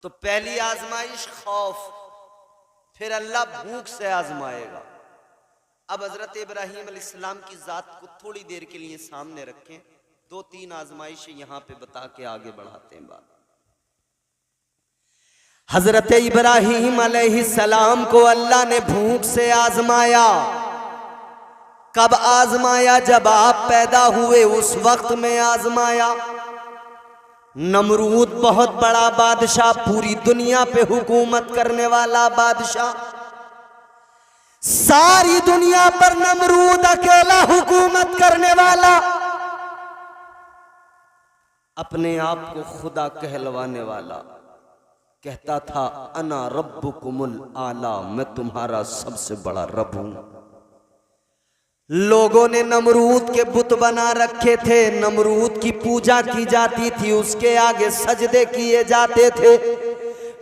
तो पहली आजमाइश खौफ, फिर अल्लाह भूख से आजमाएगा। अब हजरत इब्राहीम अलैहिस्सलाम की जात को थोड़ी देर के लिए सामने रखें, दो तीन आजमाइशें यहां पे बता के आगे बढ़ाते हैं बात। हजरत इब्राहीम अलैहिस्सलाम को अल्लाह ने भूख से आजमाया। कब आजमाया? जब आप पैदा हुए उस वक्त में आजमाया। नमरूद बहुत बड़ा बादशाह, पूरी दुनिया पे हुकूमत करने वाला बादशाह, सारी दुनिया पर नमरूद अकेला हुकूमत करने वाला, अपने आप को खुदा कहलवाने वाला, कहता था अना रब्बुकुमुल आला, मैं तुम्हारा सबसे बड़ा रब हूं। लोगों ने नमरूद के बुत बना रखे थे, नमरूद की पूजा की जाती थी, उसके आगे सजदे किए जाते थे।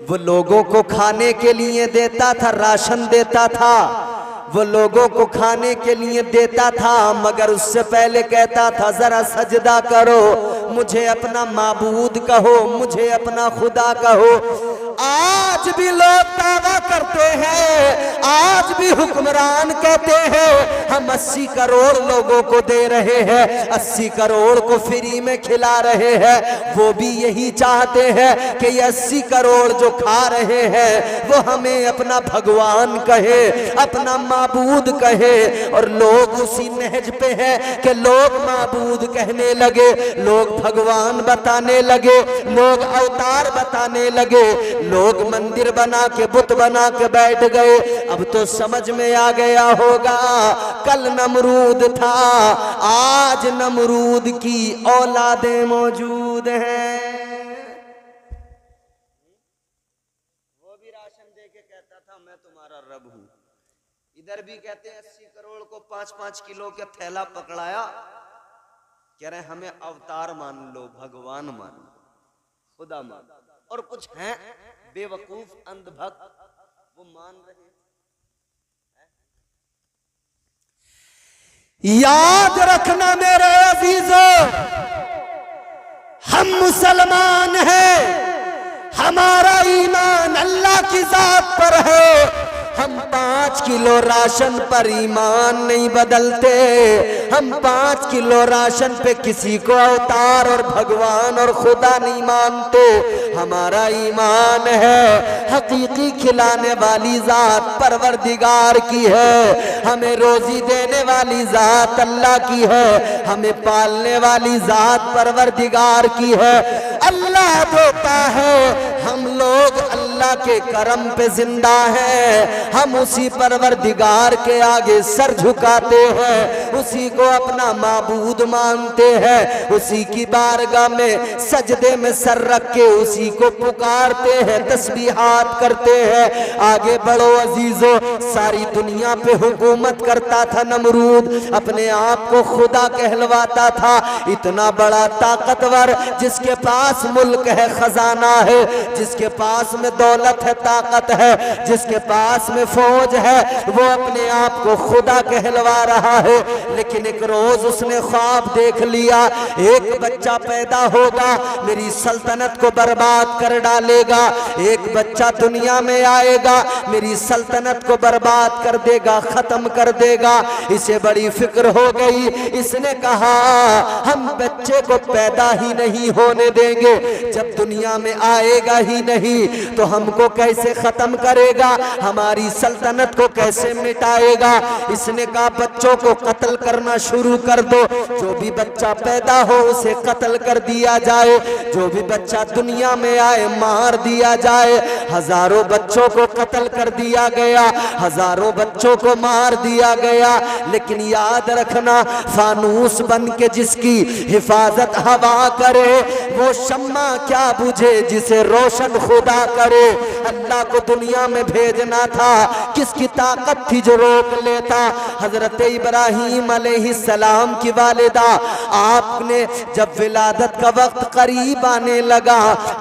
वो लोगों को खाने के लिए देता था, राशन देता था, वो लोगों को खाने के लिए देता था, मगर उससे पहले कहता था जरा सजदा करो, मुझे अपना माबूद कहो, मुझे अपना खुदा कहो। आज भी लोग दावा करते हैं, आज भी हुक्मरान कहते हैं हम 80 करोड़ लोगों को दे रहे हैं, 80 करोड़ को फ्री में खिला रहे हैं। वो भी यही चाहते हैं कि ये 80 करोड़ जो खा रहे हैं वो हमें अपना भगवान कहे, अपना माबूद कहे। और लोग उसी नहज पे हैं कि लोग माबूद कहने लगे, लोग भगवान बताने लगे, लोग अवतार बताने लगे, लोग मंदिर बना के बुत बना के बैठ गए। अब तो समझ में आ गया होगा, कल नमरूद था, आज नमरूद की औलादें मौजूद हैं। वो भी राशन दे के कहता था मैं तुम्हारा रब हूं। इधर भी कहते हैं 80 करोड़ को 5-5 किलो का थैला पकड़ाया, कह रहे हमें अवतार मान लो, भगवान मान लो, खुदा मान लो। और कुछ हैं बेवकूफ अंधभक्त, वो मान रहे हैं। याद रखना मेरे अजीजों, हम मुसलमान हैं, हमारा ईमान अल्लाह की जात पर है। हम 5 किलो राशन पर ईमान नहीं बदलते, हम 5 किलो राशन पे किसी को अवतार और भगवान और खुदा नहीं मानते। हमारा ईमान है हकीकी खिलाने वाली जात परवरदिगार की है, हमें रोजी देने वाली जात अल्लाह की है, हमें पालने वाली जात परवरदिगार की है। अल्लाह देता है, हम लोग अल्लाह के करम पे जिंदा हैं, हम उसी परवरदिगार के आगे सर झुकाते हैं, उसी को अपना माबूद मानते हैं, उसी की बारगाह में सजदे में सर रख के उसी को पुकारते हैं, तस्बीहात करते हैं। आगे बढ़ो अजीजों, सारी दुनिया पे हुकूमत करता था नमरूद, अपने आप को खुदा कहलवाता था। इतना बड़ा ताकतवर, जिसके पास मुल्क है, खजाना है, जिसके पास में दौलत है, ताकत है, जिसके पास में फौज है, वो अपने आप को खुदा कहलवा रहा है। लेकिन एक रोज उसने ख्वाब देख लिया, एक बच्चा पैदा होगा, मेरी सल्तनत को बर्बाद कर डालेगा, एक बच्चा दुनिया में आएगा, मेरी सल्तनत को बर्बाद कर देगा, खत्म कर देगा। इसे बड़ी फिक्र हो गई, इसने कहा हम बच्चे को पैदा ही नहीं होने देंगे, जब दुनिया में आएगा ही नहीं तो हमको कैसे खत्म करेगा, हमारी सल्तनत को कैसे मिटाएगा। इसने कहा बच्चों को कत्ल करना शुरू कर दो, जो भी बच्चा पैदा हो उसे कत्ल कर दिया जाए, जो भी बच्चा दुनिया में आए मार दिया जाए। हजारों बच्चों को कत्ल कर दिया गया, हजारों बच्चों को मार दिया गया। लेकिन याद रखना, फानूस बन के जिसकी हिफाजत हवा करे, वो शम्मा क्या बुझे जिसे रोशन खुदा करे। अल्लाह को दुनिया में भेजना था, किसकी ताकत थी जो रोक लेता? हजरत इब्राहीम अलैहिस्सलाम की वालिदा, आपने जब विलादत का वक्त करीब आने लगा,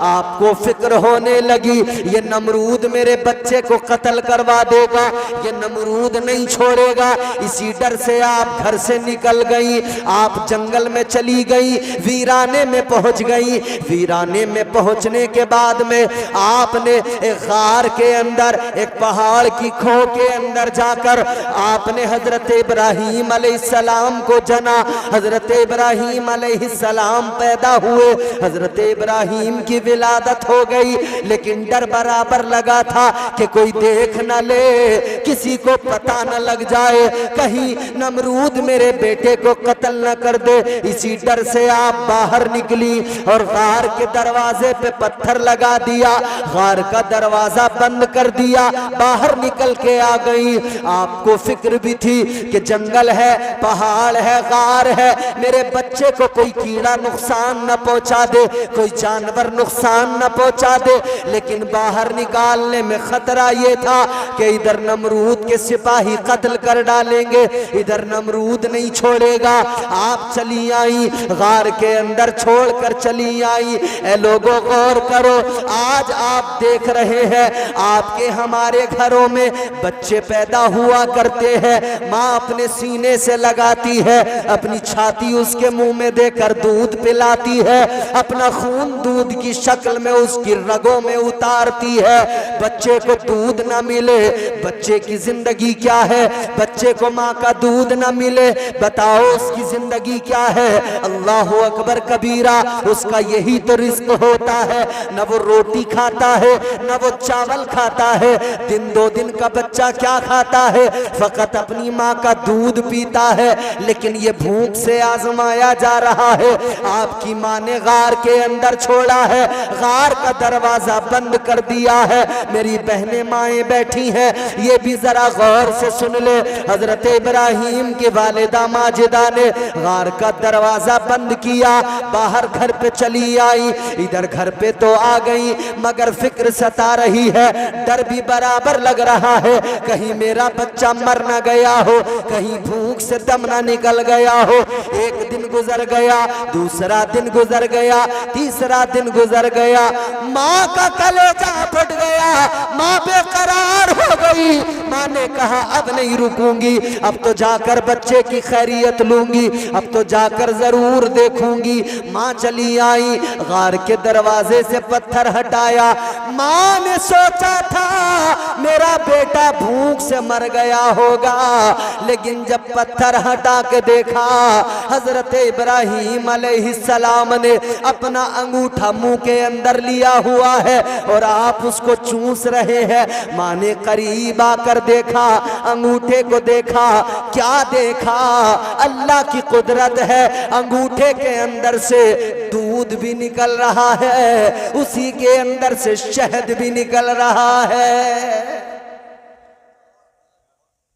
आपको फिक्र होने लगी ये नमरूद मेरे बच्चे को कत्ल करवा देगा, ये नमरूद नहीं छोड़ेगा। इसी डर से आप घर से निकल गई, आप जंगल में चली गई, वीराने में पहुंच गई। वीराने में पहुंचने के बाद में आपने एक गार के अंदर, एक पहाड़ की खो के अंदर जाकर आपने हजरत इब्राहीम अलैहिस्सलाम को जना। हजरत इब्राहीम अलैहिस्सलाम पैदा हुए, हजरत इब्राहीम की विलादत हो गई, लेकिन डर बराबर लगा था कि कोई देख न ले, किसी को पता न लग जाए, कहीं नमरूद मेरे बेटे को कत्ल न कर दे। इसी डर से आप बाहर निकली और गार के दरवाजे पे पत्थर लगा दिया, गार का दरवाजा बंद कर दिया, बाहर निकल के आ गई। आपको फिक्र भी थी कि जंगल है, पहाड़ है, गार है, मेरे बच्चे को कोई कीड़ा नुकसान न पहुंचा दे, कोई जानवर नुकसान न पहुंचा दे। लेकिन बाहर निकालने में खतरा ये था कि इधर नमरूद के सिपाही कत्ल कर डालेंगे, इधर नमरूद नहीं छोड़ेगा। आप चली आई, गार के अंदर छोड़कर चली आई। ए लोगों गौर करो, आज आप देख रहे हैं आपके हमारे घरों में बच्चे पैदा हुआ करते हैं, माँ अपने सीने से लगाती है, अपनी छाती उसके मुंह में देकर दूध पिलाती है, अपना खून दूध की शक्ल में उसकी रगों में उतारती है। बच्चे को दूध ना मिले, बच्चे की जिंदगी क्या है? बच्चे को माँ का दूध ना मिले, बताओ उसकी जिंदगी क्या है? अल्लाह अकबर कबीरा, उसका यही तो रिस्क होता है। न वो रोटी खाता है, न वो चावल खाता है। दिन दो दिन का बच्चा क्या खाता है? फकत अपनी माँ का दूध पीता है। लेकिन ये भूख से आजमाया जा रहा है। आपकी माँ ने गार के अंदर छोड़ा है, गार का दरवाजा बंद कर दिया है। मेरी बहनें माएँ बैठी हैं, ये भी जरा गौर से सुन ले। हजरत इब्राहीम के वालिदा माजिदा ने गार का दरवाजा बंद किया, बाहर घर पे चली आई। इधर घर पे तो आ गई, मगर फिक्र सता रही है, डर भी बराबर लग रहा है, कहीं मेरा बच्चा मर न गया हो, कहीं भूख से दम न निकल गया हो। एक दिन गुजर गया, दूसरा दिन गुजर गया, तीसरा दिन गुजर गया। माँ का कलेजा फट गया, माँ बेकरार हो गई। माँ ने कहा अब नहीं रुकूंगी, अब तो जाकर बच्चे की खैरियत लूंगी, अब तो जाकर जरूर देखूंगी। माँ चली आई, गार के दरवाजे से पत्थर हटाया। माँ ने सोचा था मेरा बेटा भूख से मर गया होगा, लेकिन जब पत्थर हटा के देखा, हजरत इब्राहीम अलैहिस्सलाम ने अपना अंगूठा मुंह के अंदर लिया हुआ है और आप उसको चूस रहे हैं। माँ ने करीब आकर देखा, अंगूठे को देखा, क्या देखा? अल्लाह की कुदरत है, अंगूठे के अंदर से दूध भी निकल रहा है, उसी के अंदर से शहद भी निकल रहा है।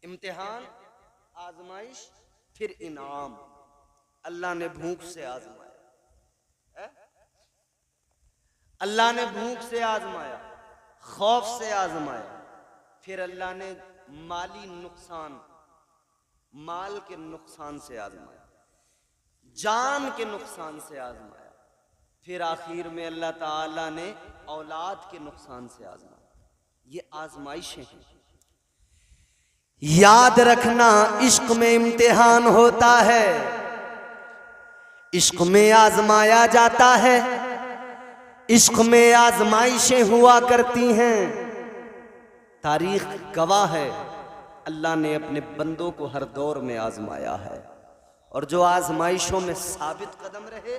इम्तिहान, आजमाइश, फिर इनाम। अल्लाह ने भूख से आजमाया, अल्लाह ने भूख से आजमाया, खौफ से आजमाया, फिर अल्लाह ने माली नुकसान, माल के नुकसान से आजमाया, जान के नुकसान से आजमाया, फिर आखिर में अल्लाह ताला ने औलाद के नुकसान से आजमाया। ये आजमाइशें हैं। याद रखना, इश्क में इम्तिहान होता है, इश्क में आजमाया जाता है, इश्क में आजमाइशें हुआ करती हैं। तारीख गवाह है, अल्लाह ने अपने बंदों को हर दौर में आजमाया है, और जो आजमाइशों में साबित कदम रहे,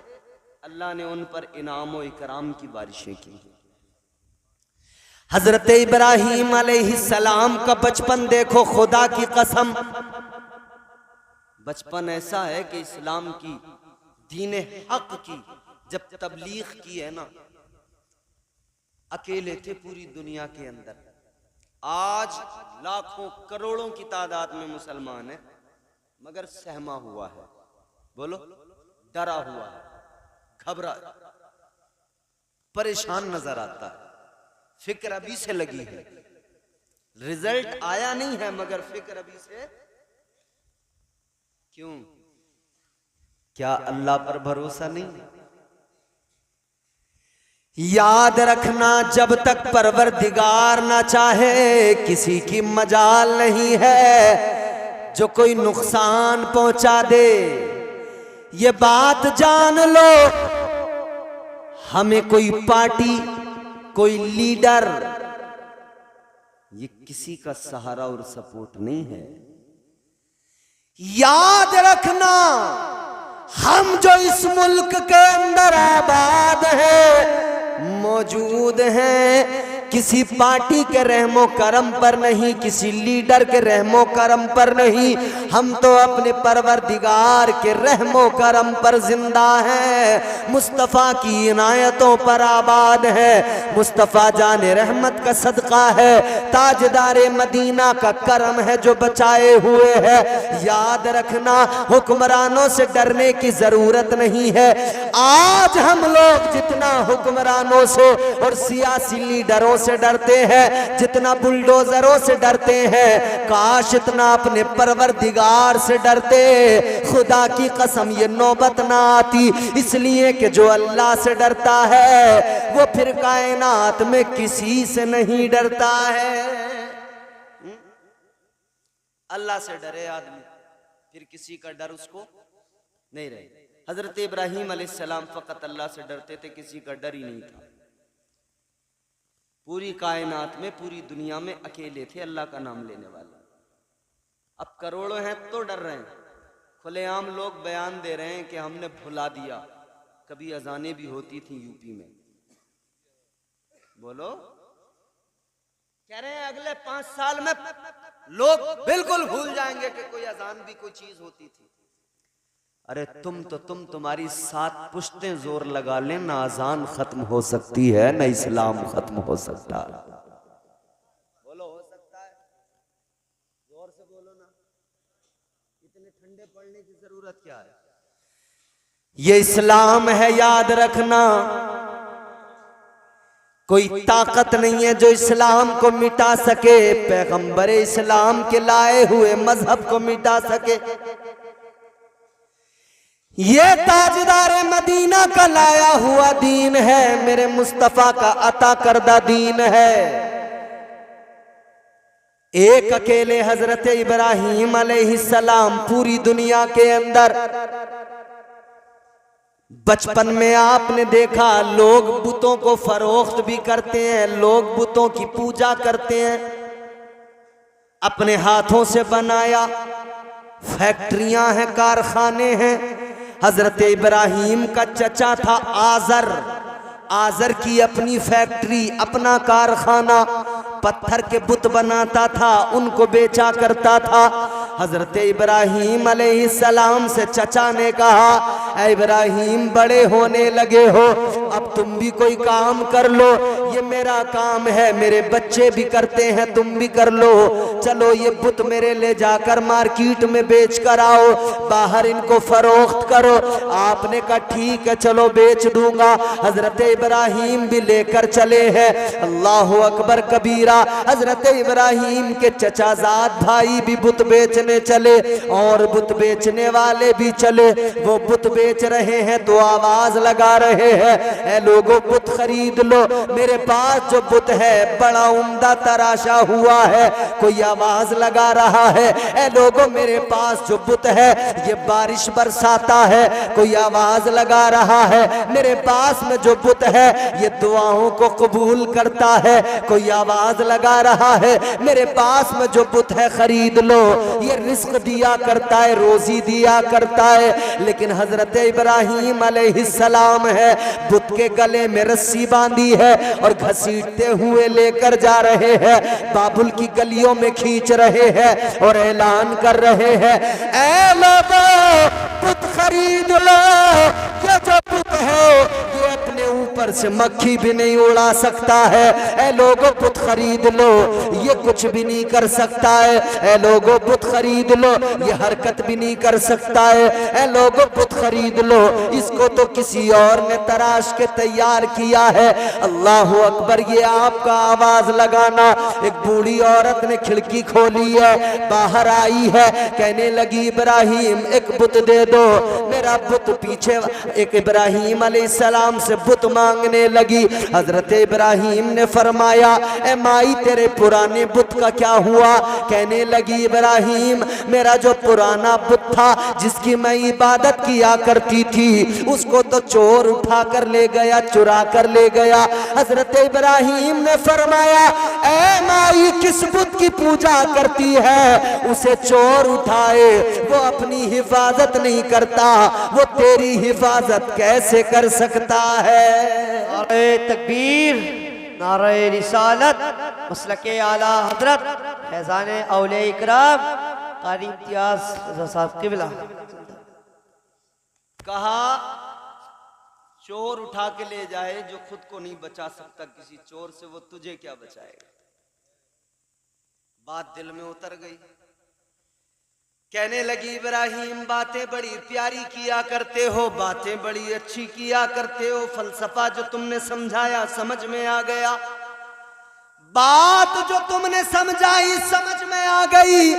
अल्लाह ने उन पर इनाम और इकराम की बारिशें की। हजरत इब्राहीम अलैहिस्सलाम का बचपन देखो, खुदा की कसम, बचपन ऐसा है कि इस्लाम की, दीन हक की जब तबलीग की है ना, अकेले थे पूरी दुनिया के अंदर। आज लाखों करोड़ों की तादाद में मुसलमान है, मगर सहमा हुआ है, बोलो डरा हुआ है, घबरा, परेशान नजर आता है, फिक्र अभी से लगी है, रिजल्ट आया नहीं है मगर फिक्र अभी से। क्यों? क्या अल्लाह पर भरोसा नहीं? याद रखना, जब तक परवरदिगार ना चाहे किसी की मजाल नहीं है जो कोई नुकसान पहुंचा दे। ये बात जान लो, हमें कोई पार्टी, कोई लीडर, ये किसी का सहारा और सपोर्ट नहीं है। याद रखना, हम जो इस मुल्क के अंदर आबाद हैं, मौजूद हैं, किसी पार्टी के रहमो करम पर नहीं, किसी लीडर के रहमो करम पर नहीं, हम तो अपने परवरदिगार के रहमो करम पर जिंदा हैं, मुस्तफ़ा की इनायतों पर आबाद है। मुस्तफ़ा जाने रहमत का सदका है, ताजदारे मदीना का करम है जो बचाए हुए है। याद रखना, हुक्मरानों से डरने की जरूरत नहीं है। आज हम लोग जितना हुक्मरानों से और सियासी लीडरों से डरते हैं, जितना बुलडोजरों से डरते हैं, काश इतना अपने परवरदिगार से डरते। खुदा की कसम ये नौबत ना आती, इसलिए कि जो अल्लाह से डरता है वो फिर कायनात में किसी से नहीं डरता है। अल्लाह से डरे आदमी, फिर किसी का डर उसको नहीं रहे। हजरत इब्राहीम अलैहिस्सलाम फकत अल्लाह से डरते थे, किसी का डर ही नहीं था। पूरी कायनात में, पूरी दुनिया में अकेले थे अल्लाह का नाम लेने वाले। अब करोड़ों हैं तो डर रहे हैं। खुलेआम लोग बयान दे रहे हैं कि हमने भुला दिया, कभी अजानें भी होती थी यूपी में। बोलो, कह रहे हैं अगले 5 साल में लोग बिल्कुल भूल जाएंगे कि कोई अजान भी कोई चीज होती थी। अरे तुम्हारी 7 पुश्तें जोर लगा लें, ना अजान खत्म हो सकती है, ना इस्लाम खत्म हो सकता। बोलो, हो सकता है? जोर से बोलो ना, इतने ठंडे पड़ने की जरूरत क्या है? ये इस्लाम है, याद रखना। कोई ताकत नहीं है जो इस्लाम को मिटा सके, पैगंबर इस्लाम के लाए हुए मजहब को मिटा सके। ये ताजदारे मदीना का लाया हुआ दीन है, मेरे मुस्तफा का अता करदा दीन है। एक अकेले हजरत इब्राहीम अलैहिस्सलाम पूरी दुनिया के अंदर, बचपन में आपने देखा लोग बुतों को फरोख्त भी करते हैं, लोग बुतों की पूजा करते हैं। अपने हाथों से बनाया, फैक्ट्रियां हैं, कारखाने हैं। हजरत इब्राहीम का चचा था आजर, आजर की अपनी फैक्ट्री, अपना कारखाना, पत्थर के बुत बनाता था, उनको बेचा करता था। हजरत इब्राहीम अलैहिस्सलाम से चचा ने कहा, ऐ इब्राहीम बड़े होने लगे हो, अब तुम भी कोई काम कर लो। ये मेरा काम है, मेरे बच्चे भी करते हैं, तुम भी कर लो। चलो ये बुत मेरे ले जाकर मार्केट में बेच कर आओ, बाहर इनको फरोख्त करो। आपने कहा ठीक है, चलो बेच दूंगा। हजरत इब्राहीम भी लेकर चले हैं। अल्लाह अकबर कबीरा। हजरत इब्राहीम के चचाजाद भाई भी बुत बेचने चले, और बुत बेचने वाले भी चले। वो बुत बेच रहे हैं तो आवाज लगा रहे हैं, ऐ लोगों बुत खरीद लो, मेरे पास जो बुत है बड़ा उम्दा तराशा हुआ है। कोई आवाज लगा रहा है, ऐ लोगों मेरे पास जो बुत है ये बारिश बरसाता है। कोई आवाज लगा रहा है, मेरे पास में जो बुत है ये दुआओं को कबूल करता है। कोई आवाज लगा रहा है, मेरे पास में जो बुत है खरीद लो, ये रिस्क दिया करता है, रोजी दिया करता है। लेकिन हजरत इब्राहीम अलैहिस्सलाम है, बुत के गले में रस्सी बांधी है और घसीटते हुए लेकर जा रहे हैं, बाबुल की गलियों में खींच रहे हैं और ऐलान कर रहे हैं, ऐ लोगों बुत खरीद लो, ये जो बुत है ये अपने ऊपर से मक्खी भी नहीं उड़ा सकता है। ए लोगों बुत खरीद लो, ये कुछ भी नहीं कर सकता है। ए लोगों बुत खरीद लो, ये हरकत भी नहीं कर सकता है। ए लोगों बुत खरीद लो, इसको तो किसी और ने तराश के तैयार किया है। अल्लाह अकबर। ये आपका आवाज लगाना। एक बूढ़ी औरत ने खिड़की खोली है, बाहर आई है, कहने लगी इब्राहिम एक बुत दे दो, मेरा बुत पीछे। एक इब्राहिम अलैहिस्सलाम से बुत मांगने लगी। हजरत इब्राहिम ने फरमाया ए माई तेरे पुराने बुत का क्या हुआ? कहने लगी इब्राहिम मेरा जो पुराना बुत था जिसकी मैं इबादत किया करती थी उसको तो चोर उठा कर ले गया, चुरा कर ले गया। हजरत इब्राहिम ने फरमाया ए माई किस बुत की पूजा करती है? उसे चोर उठाए, वो अपनी हिफाजत नहीं करता, वो तेरी हिफाजत कैसे कर सकता है? नारे तकबीर, नारे रिसालत, मसलके आला हजरत फैजान औलिया इकराम कारी इम्तियाज साहब किबला। कहा चोर उठा के ले जाए जो खुद को नहीं बचा सकता किसी चोर से, वो तुझे क्या बचाएगा? बात दिल में उतर गई। कहने लगी इब्राहिम बातें बड़ी प्यारी किया करते हो, बातें बड़ी अच्छी किया करते हो, फलसफा जो तुमने समझाया समझ में आ गया, बात जो तुमने समझाई समझ में आ गई।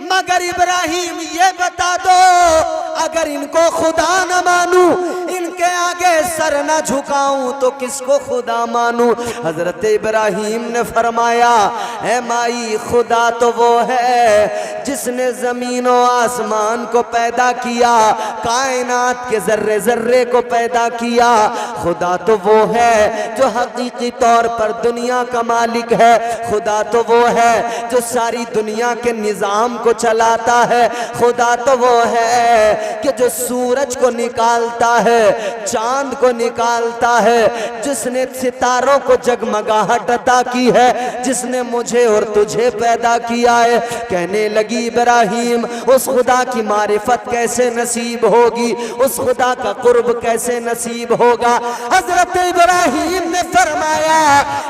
मगर इब्राहिम ये बता दो अगर इनको खुदा न मानूं, इनके आगे सर न झुकाऊं तो किसको खुदा मानूं? हजरत इब्राहिम ने फरमाया है माई खुदा तो वो है जिसने जमीन और आसमान को पैदा किया, कायनात के जर्रे जर्रे को पैदा किया। खुदा तो वो है जो हकीकी तौर पर दुनिया का मालिक है। खुदा तो वो है जो सारी दुनिया के निजाम को चलाता है। खुदा तो वो है कि जो सूरज को निकालता है, चांद को निकालता है, जिसने सितारों को जगमगाहट अता की है, जिसने मुझे और तुझे पैदा किया है। कहने लगी इब्राहिम उस खुदा की मारिफत कैसे नसीब होगी, उस खुदा का कुर्ब कैसे नसीब होगा? हजरत इब्राहिम ने फरमाया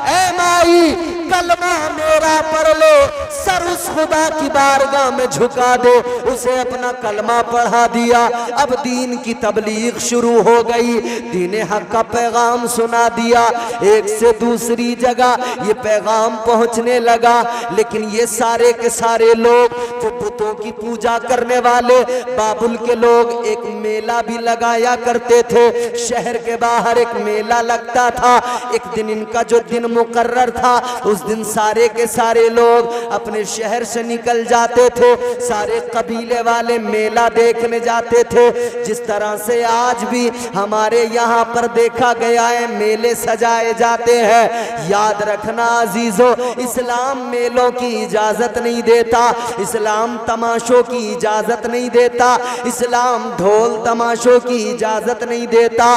ऐ माई कलमा मेरा पढ़ लो, सर उस खुदा की बारगाह में झुका दो। उसे अपना कलमा पढ़ा दिया। अब दीन की तबलीग शुरू हो गई, दीन हक का पैगाम सुना दिया। एक से दूसरी जगह ये पैगाम पहुंचने लगा। लेकिन ये सारे के सारे लोग जो बुतों की पूजा करने वाले बाबुल के लोग एक मेला भी लगाया करते थे। शहर के बाहर एक मेला लगता था। एक दिन इनका जो दिन मुकर्रर था उस दिन सारे के सारे लोग अपने शहर से निकल जाते थे। सारे कबीले वाले मेला देखने जाते थे। जिस तरह से आज भी हमारे यहाँ पर देखा गया है मेले सजाए जाते हैं। याद रखना अजीजों, इस्लाम मेलों की इजाजत नहीं देता, इस्लाम तमाशों की इजाजत नहीं देता, इस्लाम ढोल तमाशों की इजाजत नहीं देता।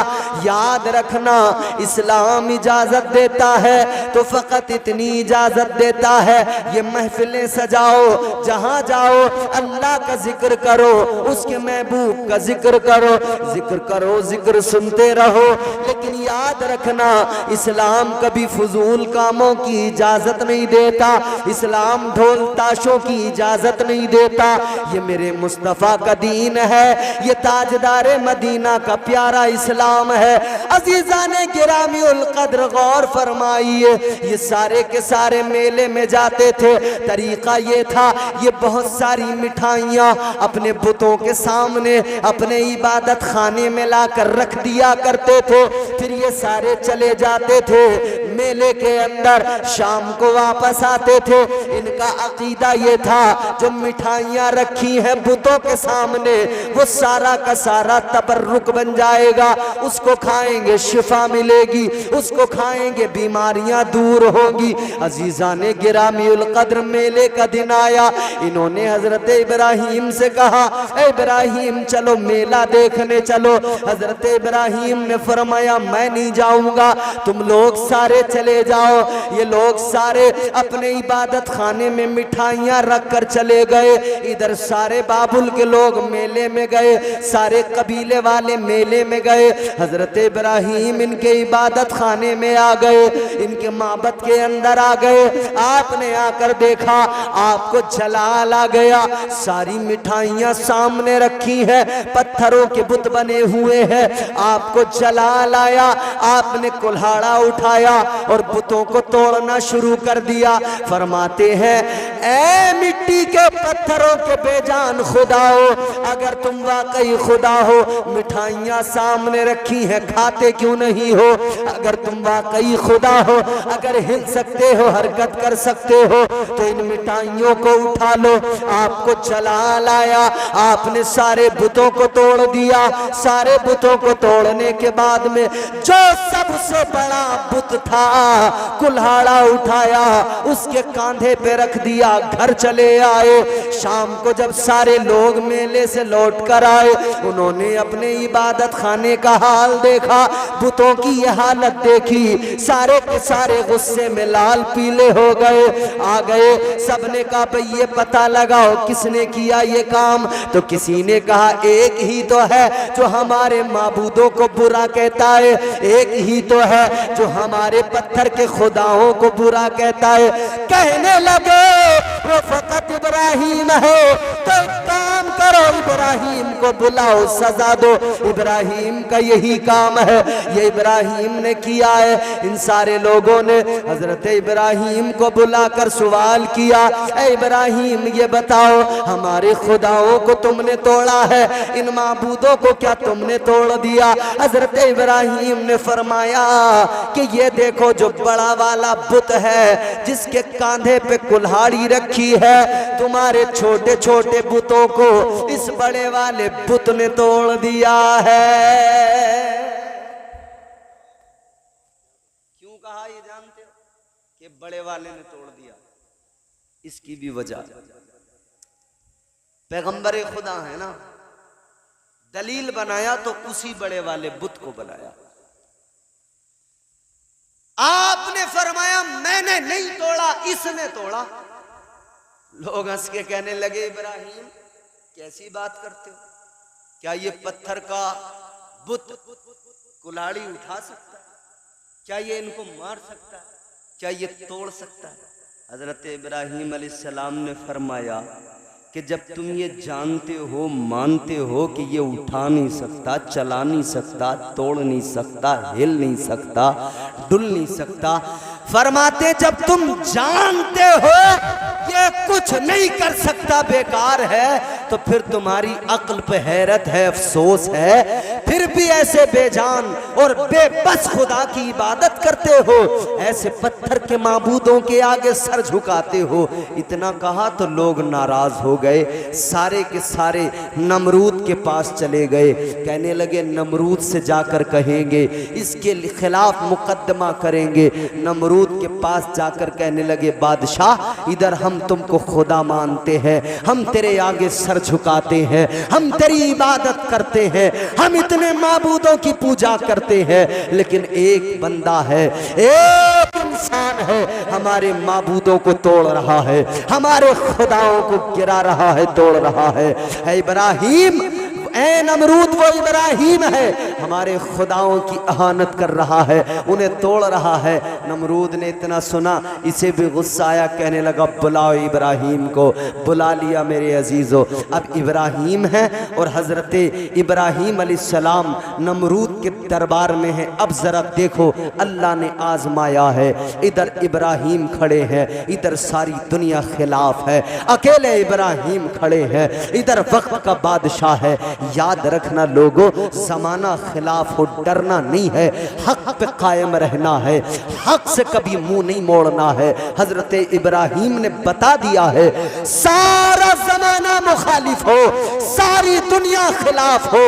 याद रखना इस्लाम इजाजत देता है तो फकत इतनी इजाजत देता है ये महफिलें सजाओ, जहां जाओ अल्लाह का जिक्र करो, उसके महबूब का जिक्र करो, जिक्र करो, जिक्र सुनते रहो। लेकिन याद रखना इस्लाम कभी फजूल कामों की इजाजत नहीं देता, इस्लाम ढोल ताशों की इजाजत नहीं देता। ये मेरे मुस्तफ़ा का दीन है, ये ताजदारे मदीना का प्यारा इस्लाम है। अजीजाने गिरामी उल कद्र गौर फरमाइए, ये सारे के सारे मेले में जाते थे। तरीका ये था ये बहुत सारी मिठाइयाँ अपने बुतों के सामने अपने इबादत खाने में लाकर रख दिया करते थे। फिर ये सारे चले जाते थे मेले के अंदर, शाम को वापस आते थे। इनका अकीदा ये था जो मिठाइयाँ रखी हैं बुतों के सामने वो सारा का सारा तबर्रुक बन जाएगा। उसको खाएंगे शिफा मिलेगी, उसको खाएंगे बीमारियां दूर होगी। अजीजाने गिरामी उल कद्र मेले का दिन आया। इन्होंने हजरत इब्राहीम से कहा, ए इब्राहीम चलो मेला देखने चलो। हजरत इब्राहीम ने फरमाया मैं नहीं जाऊंगा, तुम लोग सारे चले जाओ। ये लोग सारे अपने इबादत खाने में मिठाइयां रख कर चले गए। इधर सारे बाबुल के लोग मेले में गए, सारे कबीले वाले मेले में गए। हजरत इब्राहीम इनके इबादत खाने में आ गए, इनके माबद के अंदर आ गए। आपने आकर देखा, आपको जलाल आ गया। सारी मिठाइयां सामने रखी है, पत्थरों के बुत बने हुए हैं। आपको जलाल आया, आपने कुल्हाड़ा उठाया और बुतों को तोड़ना शुरू कर दिया। फरमाते हैं, ऐ मिट्टी के पत्थरों के बेजान खुदा हो, अगर तुम वाकई खुदा हो, मिठाइयां सामने रखी हैं, खाते क्यों नहीं हो? अगर तुम वाकई खुदा हो, अगर हिल सकते हो, हरकत कर सकते हो, तो इन मिठाइयों को उठा लो। आपको जलाल आया, आपने सारे बुतों को तोड़ दिया। सारे बुतों को तोड़ने के बाद में जो सबसे बड़ा बुत था, कुल्हाड़ा उठाया, उसके कांधे पे रख दिया, घर चले आए। शाम को जब सारे लोग मेले से लौट कर आए, उन्होंने अपने इबादत खाने का हाल देखा, बुतों की यह हालत देखी, सारे के सारे गुस्से में लाल पीले हो गए। आ गए, सबने कहा भाई ये पता लगाओ किसने किया ये काम। तो किसी ने कहा एक ही तो है जो हमारे माबूदों को बुरा कहता है, एक ही तो है जो हमारे पत्थर के खुदाओं को बुरा कहता है। कहने लगे वो फकत इब्राहीम है, तो काम करो, इब्राहीम को बुलाओ, सजा दो। इब्राहीम का यही काम है, ये इब्राहीम ने किया है। इन सारे लोगों ने हजरत इब्राहीम को बुलाकर सवाल किया, ऐ इब्राहीम ये बताओ, हमारे खुदाओं को तुमने तोड़ा है, इन माबूदों को क्या तुमने तोड़ दिया? हजरत इब्राहीम ने फरमाया कि ये देखो जो बड़ा वाला बुत है, जिसके कांधे पे कुल्हाड़ी रखी है, तुम्हारे छोटे छोटे बुतों को इस बड़े वाले बुत ने तोड़ दिया है। क्यों कहा ये जानते हो कि बड़े वाले ने तोड़ दिया? इसकी भी वजह, पैगंबर खुदा है ना, दलील बनाया तो उसी बड़े वाले बुत को बनाया। आपने फरमाया मैंने नहीं तोड़ा, इसने तोड़ा। लोग हंस के कहने लगे, इब्राहीम कैसी बात करते हो? क्या ये पत्थर का बुत कुल्हाड़ी उठा सकता है? क्या ये इनको मार सकता है? क्या ये तोड़ सकता है? हजरत इब्राहीम अलैहिस्सलाम ने फरमाया कि जब तुम ये जानते हो, मानते हो कि ये उठा नहीं सकता, चला नहीं सकता, तोड़ नहीं सकता, हिल नहीं सकता, डुल नहीं सकता, फरमाते जब तुम जानते हो ये कुछ नहीं कर सकता, बेकार है, तो फिर तुम्हारी अक्ल पे हैरत है, अफसोस है, फिर भी ऐसे बेजान और बेबस खुदा की इबादत करते हो, ऐसे पत्थर के माबूदों के आगे सर झुकाते हो। इतना कहा तो लोग नाराज हो गए, सारे के सारे नमरूद के पास चले गए। कहने लगे नमरूद से जाकर कहेंगे, इसके खिलाफ मुकदमा करेंगे। नमरूद के पास जाकर कहने लगे, बादशाह इधर हम तुमको खुदा मानते हैं, हम तेरे आगे सर झुकाते हैं, हम तेरी इबादत करते हैं, हम इतने माबूदों की पूजा करते हैं, लेकिन एक बंदा है, एक इंसान है, हमारे माबूदों को तोड़ रहा है, हमारे खुदाओं को गिरा रहा है, तोड़ रहा है। इब्राहीम, ऐ नमरूद वो इब्राहीम है, हमारे खुदाओं की अहानत कर रहा है, उन्हें तोड़ रहा है। नमरूद ने इतना सुना, इसे भी गुस्सा आया, कहने लगा बुलाओ इब्राहीम को। बुला लिया मेरे अजीजों। अब इब्राहीम है और हजरत इब्राहीम अलैहिस्सलाम नमरूद के दरबार में है। अब जरा देखो अल्लाह ने आजमाया है, इधर इब्राहीम खड़े हैं, इधर सारी दुनिया खिलाफ है, अकेले इब्राहीम खड़े हैं, इधर वक्त का बादशाह है। याद रखना लोगों, जमाना खिलाफ हो, डरना नहीं है, हक पे कायम रहना है, हक से कभी मुंह नहीं मोड़ना है। हजरत इब्राहीम ने बता दिया है, सारा जमाना मुखालिफ हो, सारी दुनिया खिलाफ हो,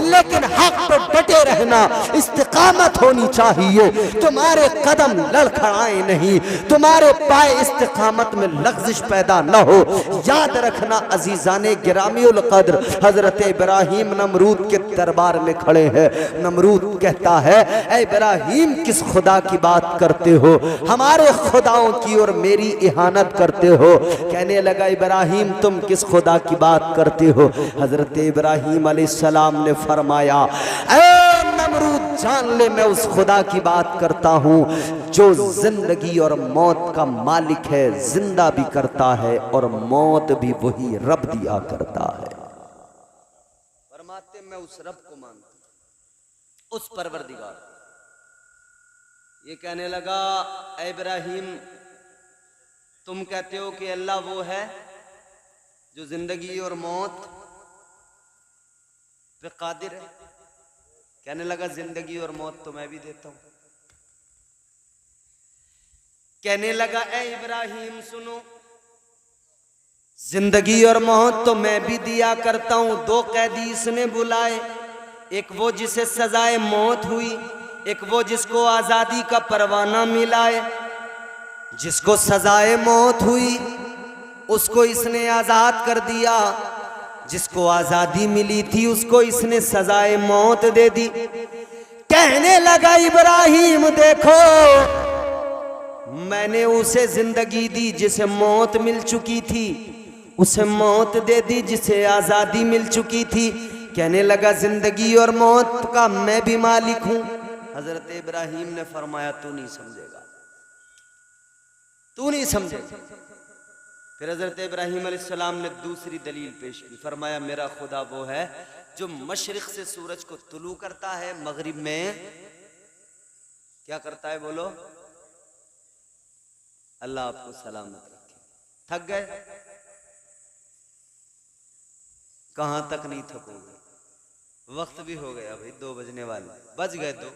लेकिन हक पे डटे रहना, इस्तिकामत होनी चाहिए। तुम्हारे कदम लड़खड़ाए नहीं, तुम्हारे पाए इस्तिकामत में लग़्ज़िश पैदा न हो। याद रखना अजीज़ाने गिरामी उल क़द्र, हज़रत इब्राहीम नमरूद के दरबार में खड़े हैं। नमरूद कहता है, ऐ इब्राहीम किस खुदा की बात करते हो, हमारे खुदाओं की और मेरी इहानत करते हो। कहने लगा, इब्राहीम तुम किस खुदा की बात करते हो? हज़रत इब्राहीम अलैहिस्सलाम ने फरमाया, ऐ नमरूद जान ले, मैं उस खुदा की बात करता हूँ जो जिंदगी और मौत का मालिक है, जिंदा भी करता है और मौत भी वही रब दिया करता है। फरमाते मैं उस रब को मानता हूं, उस परवरदिगार। ये कहने लगा, ऐ इब्राहीम तुम कहते हो कि अल्लाह वो है जो जिंदगी और मौत पे कादिर है। कहने लगा, जिंदगी और मौत तो मैं भी देता हूं। कहने लगा, ऐ इब्राहीम सुनो, जिंदगी और मौत तो मैं भी दिया करता हूं। दो कैदी इसने बुलाए, एक वो जिसे सजाए मौत हुई, एक वो जिसको आजादी का परवाना मिला है। जिसको सजाए मौत हुई उसको इसने आजाद कर दिया, जिसको आजादी मिली थी उसको इसने सजाए मौत दे दी। कहने लगा, इब्राहीम देखो, मैंने उसे जिंदगी दी जिसे मौत मिल चुकी थी, उसे मौत दे दी जिसे आजादी मिल चुकी थी। कहने लगा, जिंदगी और मौत का मैं भी मालिक हूं। हजरत इब्राहीम ने फरमाया, तू नहीं समझेगा, तू नहीं समझेगा। फिर हजरत इब्राहीम अलैहिस्सलाम ने दूसरी दलील पेश की। फरमाया, मेरा खुदा वो है जो मशरिक से सूरज को तुलू करता है, मगरिब में क्या करता है, बोलो। अल्लाह आपको सलामत रखे। थक गए? कहां तक नहीं थकोगे, वक्त भी हो गया भाई, 2 बजने वाले, बज गए 2।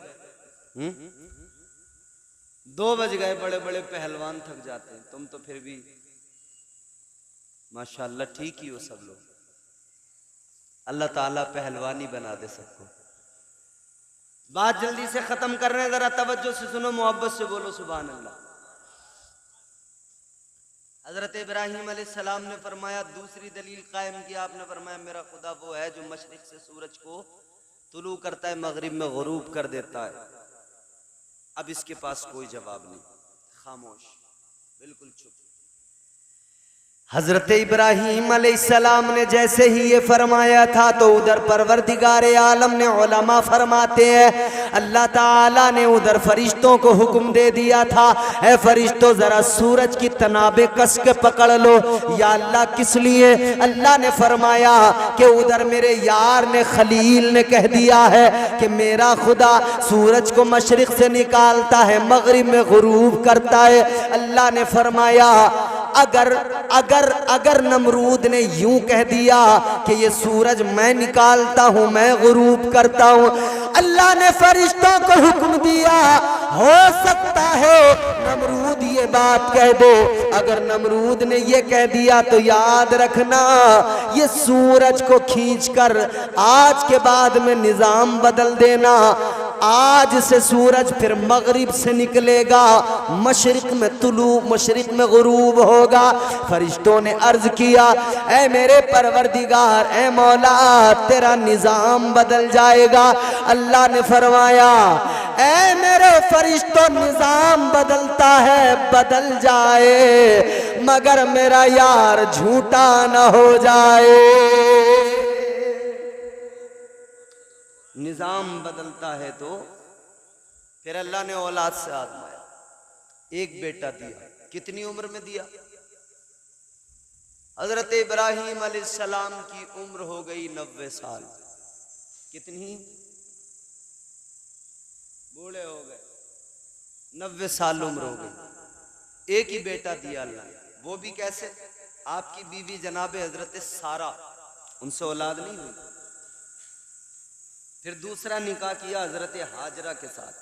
2 बज गए। बड़े बड़े पहलवान थक जाते हैं, तुम तो फिर भी माशाअल्लाह ठीक ही हो सब लोग। अल्लाह ताला पहलवानी बना दे सबको। बात जल्दी से खत्म कर रहे हैं, जरा तवज्जो से सुनो, मोहब्बत से बोलो सुभान अल्लाह। हजरत इब्राहीम अलैहिस्सलाम ने फरमाया, दूसरी दलील कायम की। आपने फरमाया, मेरा खुदा वो है जो मशरिक से सूरज को तुलू करता है, मगरिब में गुरूब कर देता है। अब इसके पास कोई जवाब नहीं, खामोश, बिल्कुल चुप। हजरत इब्राहीम अलैहिस्सलाम ने जैसे ही ये फरमाया था तो उधर परवरदिगारे आलम ने, उलमा फरमाते हैं, अल्लाह ताला ने उधर फरिश्तों को हुक्म दे दिया था, ऐ फरिश्तों जरा सूरज की तनाबे कस के पकड़ लो। या अल्लाह किस लिए? अल्लाह ने फरमाया कि उधर मेरे यार ने, खलील ने कह दिया है कि मेरा खुदा सूरज को मशरिक से निकालता है, मगरिब में गुरूब करता है। अल्लाह ने फरमाया, अगर अगर अगर नमरूद ने यूं कह दिया कि ये सूरज मैं निकालता हूं, मैं गुरूब करता हूं, अल्लाह ने फरिश्तों को हुक्म दिया, हो सकता है नमरूद ये बात कह दे। अगर नमरूद ने ये कह दिया तो याद रखना, ये सूरज को खींचकर आज के बाद में निजाम बदल देना। आज से सूरज फिर मगरिब से निकलेगा, मशरिक में तुलू, मशरिक में गुरूब होगा। फरिश्तों ने अर्ज किया, ऐ मेरे परवरदिगार, ऐ मौला, तेरा निजाम बदल जाएगा। अल्लाह ने फरमाया, ऐ मेरे फरिश्तों, निजाम बदलता है, बदल जाए, मगर मेरा यार झूठा न हो जाए। निजाम बदलता है तो फिर अल्लाह ने औलाद से आजमाया, एक बेटा दिया। कितनी उम्र में दिया? हजरत इब्राहीम अलैहिस्सलाम की उम्र हो गई 90 साल। कितनी? बूढ़े हो गए, 90 साल उम्र हो गई। एक ही बेटा दिया अल्लाह ने, वो भी कैसे? आपकी बीवी जनाबे हजरत सारा, उनसे औलाद नहीं हुई। फिर दूसरा निकाह किया हजरत हाजरा के साथ,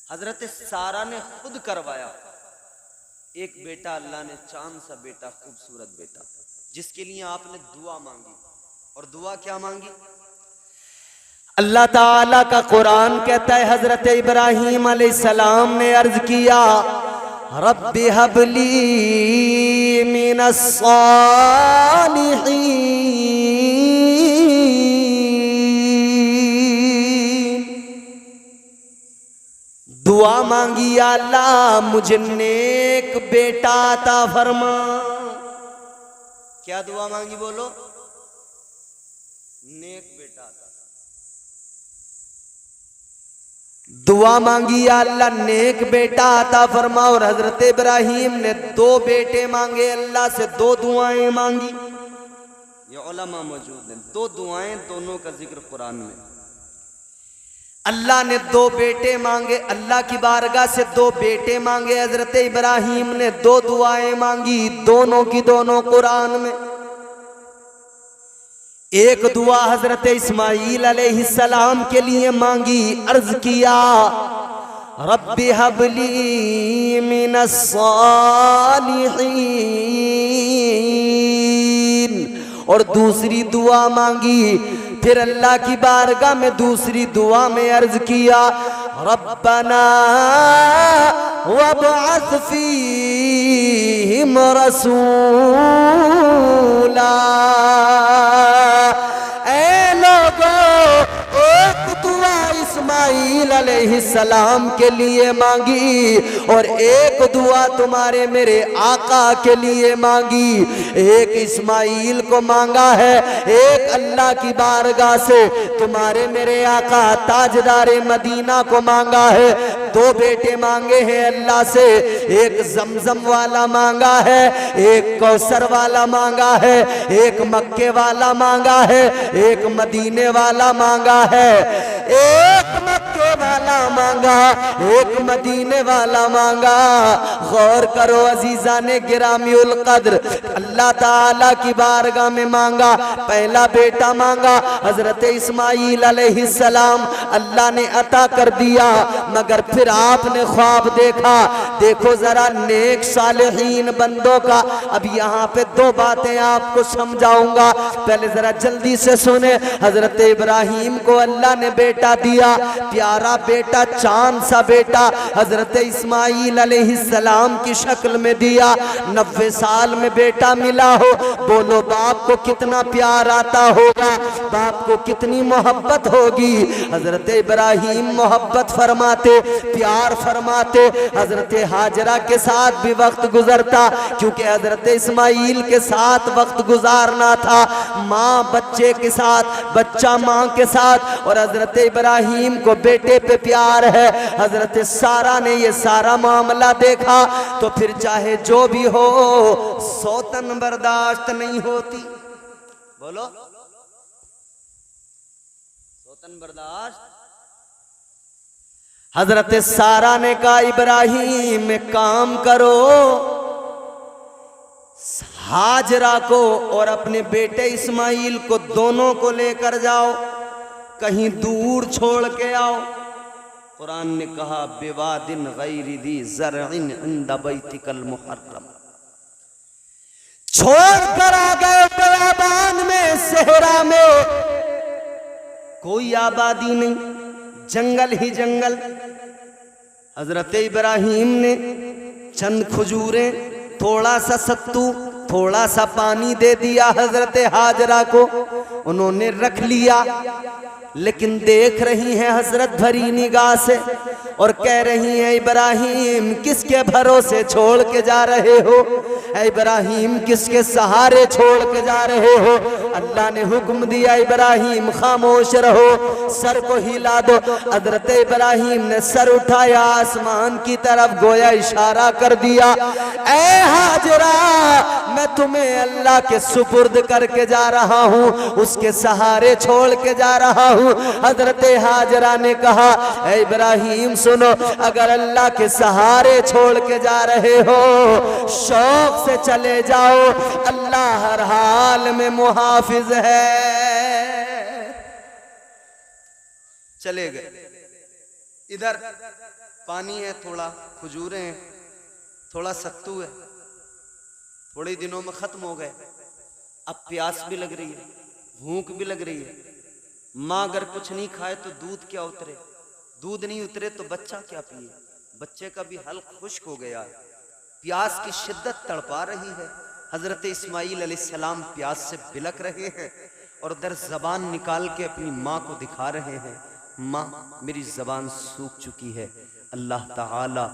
हजरत सारा ने खुद करवाया। एक बेटा अल्लाह ने, चांद सा बेटा, खूबसूरत बेटा। जिसके लिए आपने दुआ मांगी। और दुआ क्या मांगी? अल्लाह ताला का कुरान कहता है हजरत इब्राहीम अलैहिस्सलाम ने अर्ज किया, रब्बि हबली मिनस सालिहीन। दुआ मांगी, या अल्लाह मुझे नेक बेटा अता फरमा। क्या दुआ मांगी बोलो? नेक बेटा अता। दुआ मांगी, या अल्लाह नेक बेटा अता फरमा। और हजरत इब्राहीम ने 2 बेटे मांगे, अल्लाह से 2 दुआएं मांगी। ये उलमा मौजूद हैं, 2 दुआएं, दोनों का जिक्र कुरान में। अल्लाह ने 2 बेटे मांगे, अल्लाह की बारगाह से 2 बेटे मांगे। हजरत इब्राहीम ने 2 दुआएं मांगी, दोनों की दोनों कुरान में। एक दुआ हजरत इस्माईल अलैहिस्सलाम के लिए मांगी, अर्ज किया, रब्बि हबली मिनस सालिहीन। और दूसरी दुआ मांगी, फिर अल्लाह की बारगाह में दूसरी दुआ में अर्ज किया, रब्बना वबअस फीहिम रसूला। इस्माईल अलैहिस्सलाम के लिए मांगी और एक दुआ तुम्हारे मेरे आका के लिए मांगी। एक इस्माईल को मांगा है, एक अल्लाह की बारगाह से तुम्हारे मेरे आका ताजदारे मदीना को मांगा है। 2 बेटे मांगे हैं अल्लाह से, एक जमजम वाला मांगा है, एक कौसर वाला मांगा है, एक मक्के वाला मांगा है, एक मदीने वाला मांगा है। एक मक्के वाला मांगा, एक मदीने वाला मांगा। गौर करो अजीजा ने गिरामीउल कद्र, अल्लाह ताला की बारगाह में मांगा। पहला बेटा मांगा हजरत इस्माईल अलैहिस्सलाम, अल्लाह ने अता कर दिया। मगर फिर आपने ख्वाब देखा। देखो जरा नेक सालिहीन बंदों का। अब यहाँ पे 2 बातें आपको समझाऊंगा, पहले जरा जल्दी से सुने। हजरत इब्राहीम को अल्लाह ने बेटा दिया, प्यारा बेटा, चांद सा बेटा हजरत इस्माईल अलैहिस्सलाम की शक्ल में दिया। 90 साल में बेटा मिला हो, बोलो बाप को कितना प्यार आता होगा, बाप को कितनी मोहब्बत होगी। हजरत इब्राहीम मोहब्बत फरमाते, प्यार फरमाते। हजरत हाजरा के साथ भी वक्त गुजरता, क्योंकि हजरत इस्माईल के साथ वक्त गुजारना था, माँ बच्चे के साथ, बच्चा माँ के साथ। और हजरत इब्राहीम को बेटे पे प्यार है। हजरत सारा ने ये सारा मामला देखा, तो फिर चाहे जो भी हो सौतन बर्दाश्त नहीं होती। बोलो, सौतन बर्दाश्त। हजरत सारा ने कहा, इब्राहीम काम करो, हाजरा को और अपने बेटे इस्माईल को दोनों को लेकर जाओ, कहीं दूर छोड़ के आओ। कुरान ने कहा, बेवादिन गैरि दी ज़रइन इंद बैतिकल मुहर्रम। छोड़ कर आ गए बयाबान में, सहरा में, कोई आबादी नहीं, जंगल ही जंगल। हजरत इब्राहीम ने चंद खजूरें, थोड़ा सा सत्तू, थोड़ा सा पानी दे दिया हजरत हाजरा को, उन्होंने रख लिया। लेकिन देख रही हैं हजरत भरी निगाह से और कह रही हैं, इब्राहीम किसके भरोसे छोड़ के जा रहे हो? इब्राहीम किसके सहारे छोड़ के जा रहे हो? अल्लाह ने हुक्म दिया, इब्राहीम खामोश रहो, सर को हिला दो। हजरत इब्राहीम ने सर उठाया आसमान की तरफ, गोया इशारा कर दिया, ऐ हाजरा मैं तुम्हें अल्लाह के सुपुर्द करके जा रहा हूँ, उसके सहारे छोड़ के जा रहा हूँ। हजरत हाजरा ने कहा, ऐ इब्राहीम सुनो, अगर अल्लाह के सहारे छोड़ के जा रहे हो, शौक से चले जाओ, अल्लाह हर हाल में मुहाफिज है। चले गए। इधर पानी है, थोड़ा खजूरें हैं, थोड़ा सत्तू है, थोड़े दिनों में खत्म हो गए। अब प्यास भी लग रही है, भूख भी लग रही है। माँ अगर कुछ नहीं खाए तो दूध क्या उतरे, दूध नहीं उतरे तो बच्चा क्या पिए। बच्चे का भी हल खुश्क हो गया है, प्यास की शिद्दत तड़पा रही है। हजरत इस्माइल अलैहिस्सलाम प्यास से बिलक रहे हैं और उधर जबान निकाल के अपनी माँ को दिखा रहे हैं, माँ मेरी जबान सूख चुकी है। अल्लाह ताला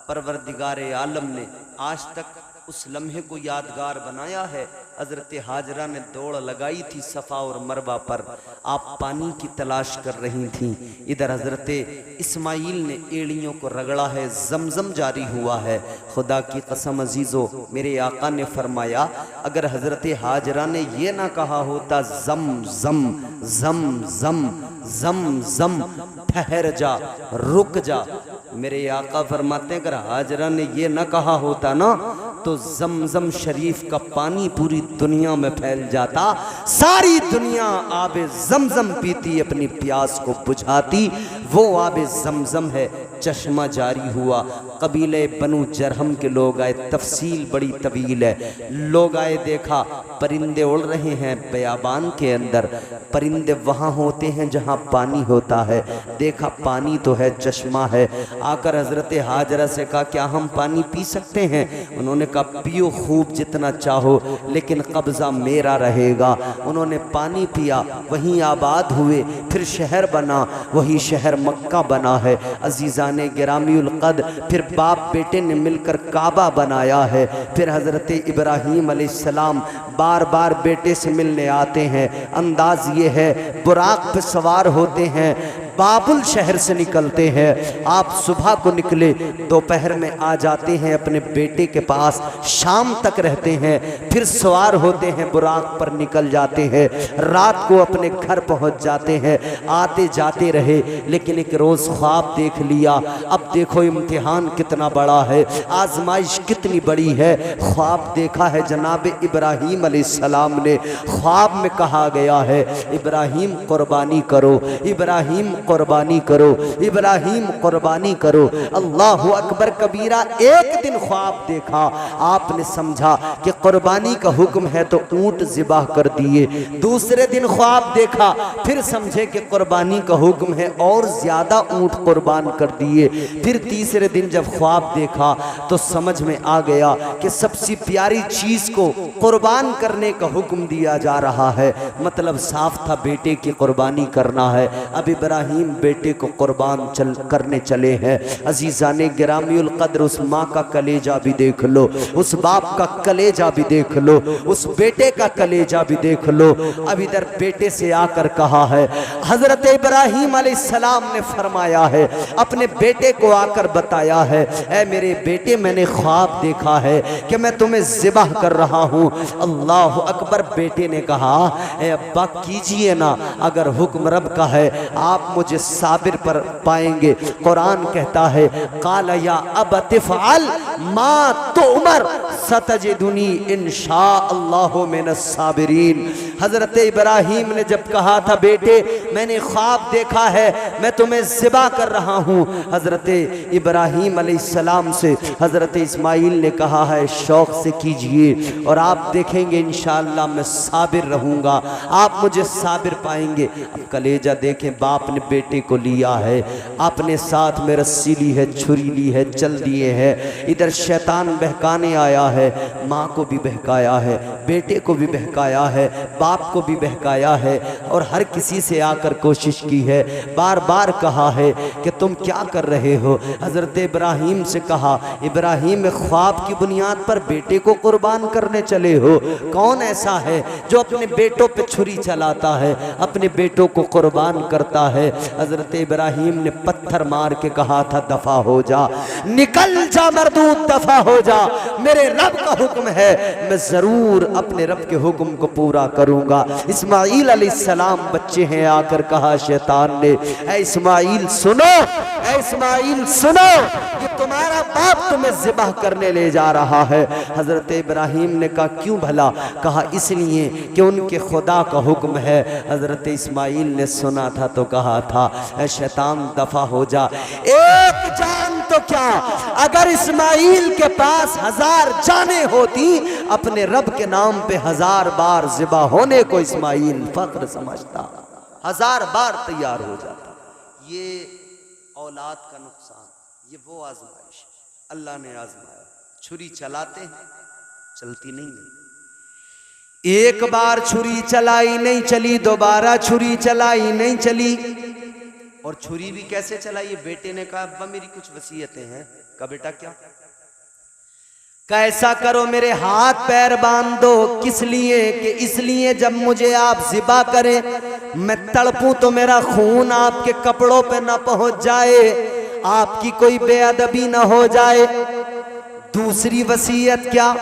परवरदिगार आलम ने आज तक उस लम्हे को यादगार बनाया है। हजरत हाजरा ने दौड़ लगाई थी सफ़ा और मरवा पर, आप पानी की तलाश कर रही थी। इधर हजरत इस्माइल ने एड़ियों को रगड़ा है, जमजम जारी हुआ है। खुदा की कसम अजीज़ो, मेरे आका ने फरमाया अगर हजरत हाजरा ने ये ना कहा होता जम जम जम जम जम जम ठहर जा रुक जा, मेरे आका फरमाते हैं अगर हाजरा ने ये ना कहा होता ना तो जमजम शरीफ का पानी पूरी दुनिया में फैल जाता, सारी दुनिया आबे जमजम पीती, अपनी प्यास को बुझाती। वो आबे जमजम है, चश्मा जारी हुआ। कबीले बनु जरहम के लोग आए, तफसील बड़ी तवील है। लोग आए, देखा परिंदे उड़ रहे हैं बयाबान के अंदर। परिंदे वहाँ होते हैं जहाँ पानी होता है, देखा पानी तो है, चश्मा है। आकर हजरत हाजरा से कहा क्या हम पानी पी सकते हैं? उन्होंने कहा पियो खूब जितना चाहो, लेकिन कब्जा मेरा रहेगा। उन्होंने पानी पिया, वहीं आबाद हुए, फिर शहर बना, वही शहर मक्का बना है। अजीज़ाने गिरामीउल कद, फिर बाप बेटे ने मिलकर काबा बनाया है। फिर हज़रत इब्राहीम अलैहिस्सलाम बार बार बेटे से मिलने आते हैं। अंदाज ये है बुराक पे सवार होते हैं, बाबुल शहर से निकलते हैं। आप सुबह को निकले, दोपहर में आ जाते हैं अपने बेटे के पास, शाम तक रहते हैं, फिर सवार होते हैं बुराक पर निकल जाते हैं, रात को अपने घर पहुंच जाते हैं। आते जाते रहे, लेकिन एक रोज़ ख्वाब देख लिया। अब देखो इम्तिहान कितना बड़ा है, आजमाइश कितनी बड़ी है। ख्वाब देखा है जनाब इब्राहीम अलैहिस्सलाम ने। ख्वाब में कहा गया है इब्राहीम कुर्बानी करो, इब्राहीम कुर्बानी करो, इब्राहीम कुर्बानी करो। अल्लाहु अकबर कबीरा। एक दिन ख्वाब देखा, आपने समझा कि कुर्बानी का हुक्म है तो ऊंट ज़िबाह कर दिए। दूसरे दिन ख्वाब देखा, फिर समझे कि कुर्बानी का हुक्म है और ज़्यादा ऊंट कुर्बान कर दिए। फिर तीसरे दिन जब ख्वाब देखा तो समझ में आ गया कि सबसे प्यारी चीज़ को कुर्बान करने का हुक्म दिया जा रहा है। मतलब साफ था बेटे की कुर्बानी करना है। अब इब्राहीम बेटे को कुर्बान करने चले हैं। अजीज़ाने गिरामीउल कद्र, उस माँ का कलेजा भी देख लो, उस बाप का कलेजा भी देख लो, उस बेटे का कलेजा भी देख लो। अब इधर बेटे से आकर कहा है, हजरत इब्राहीम अलैहिस्सलाम ने फरमाया है, अपने बेटे को आकर बताया है, ऐ मेरे बेटे मैंने ख्वाब देखा है कि मैं तुम्हें ज़िबाह कर रहा हूँ। अल्लाह अकबर। बेटे ने कहा, ऐ अब्बा कीजिए ना, अगर हुक्म रब का है आप मुझे साबिर पर पाएंगे। कुरान कहता है काला या अबत फ़अल मा तुअमर सतजिदुनी इंशाअल्लाहु मिनस साबिरीन। हजरत इब्राहीम ने जब कहा था बेटे मैंने ख्वाब देखा है, मैं तुम्हें ज़िबा कर रहा हूँ, हजरत इब्राहीम अलैहिस्सलाम से हजरत इस्माइल ने कहा है शौक़ से कीजिए और आप देखेंगे इंशाअल्लाह मैं साबिर रहूँगा, आप मुझे साबिर पाएंगे। अब कलेजा देखें, बाप ने बेटे को लिया है, अपने साथ में रस्सी ली है, छुरी ली है, चल दिए हैं। इधर शैतान बहकाने आया है, माँ को भी बहकाया है, बेटे को भी बहकाया है, बाप को भी बहकाया है और हर किसी से आकर कोशिश की है। बार बार कहा है कि तुम क्या कर रहे हो। हज़रत इब्राहीम से कहा, इब्राहीम ख्वाब की बुनियाद पर बेटे को कुर्बान करने चले हो। कौन ऐसा है जो अपने बेटों पे छुरी चलाता है, अपने बेटों को कुर्बान करता है। हज़रत इब्राहीम ने पत्थर मार के कहा था दफा हो जा, निकल जा मरदूद, दफा हो जा, मेरे रब का हुक्म है, मैं जरूर अपने रब के हुक्म को पूरा करूंगा। इस्माइल अलैहिस्सलाम बच्चे हैं, आकर कहा शैतान ने, ऐ इस्माइल सुनो, ऐ इस्माइल सुनो, ये तुम्हारा बाप तुम्हें ज़िबाह करने ले जा रहा है। हज़रत इब्राहीम ने कहा क्यों भला? कहा इसलिए कि उनके खुदा का हुक्म है। हज़रत इस्माइल ने सुना था तो कहा था, ऐ शैतान दफा हो जा, एक जान तो क्या, अगर इस्माइल के पास 1000 जानें होती, अपने रब के नाम पे 1000 बार ज़िबा होने को इस्माइल फख्र समझता, 1000 बार तैयार हो जाता। ये औलाद का नुकसान, ये वो आजमाइश अल्लाह ने आजमाया। छुरी चलाते हैं, चलती नहीं है। एक बार छुरी चलाई नहीं चली, दोबारा छुरी चलाई नहीं चली। और छुरी भी कैसे चलाई? बेटे ने कहा अब्बा मेरी कुछ वसीयतें हैं। कहा बेटा क्या? कैसा करो मेरे हाथ पैर बांध दो। किस लिए? कि इसलिए जब मुझे आप ज़िबा करें, मैं तड़पूं तो मेरा खून आपके कपड़ों पे ना पहुंच जाए, आपकी कोई बेअदबी ना हो जाए। दूसरी वसीयत क्या?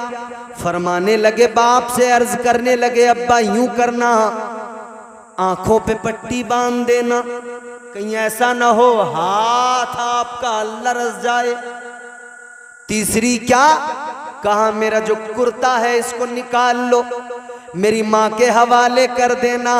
फरमाने लगे, बाप से अर्ज करने लगे, अब्बा यूं करना, आंखों पे पट्टी बांध देना, कहीं ऐसा ना हो हाथ आपका लरस जाए। तीसरी क्या? कहा मेरा जो कुर्ता है इसको निकाल लो, मेरी माँ के हवाले कर देना।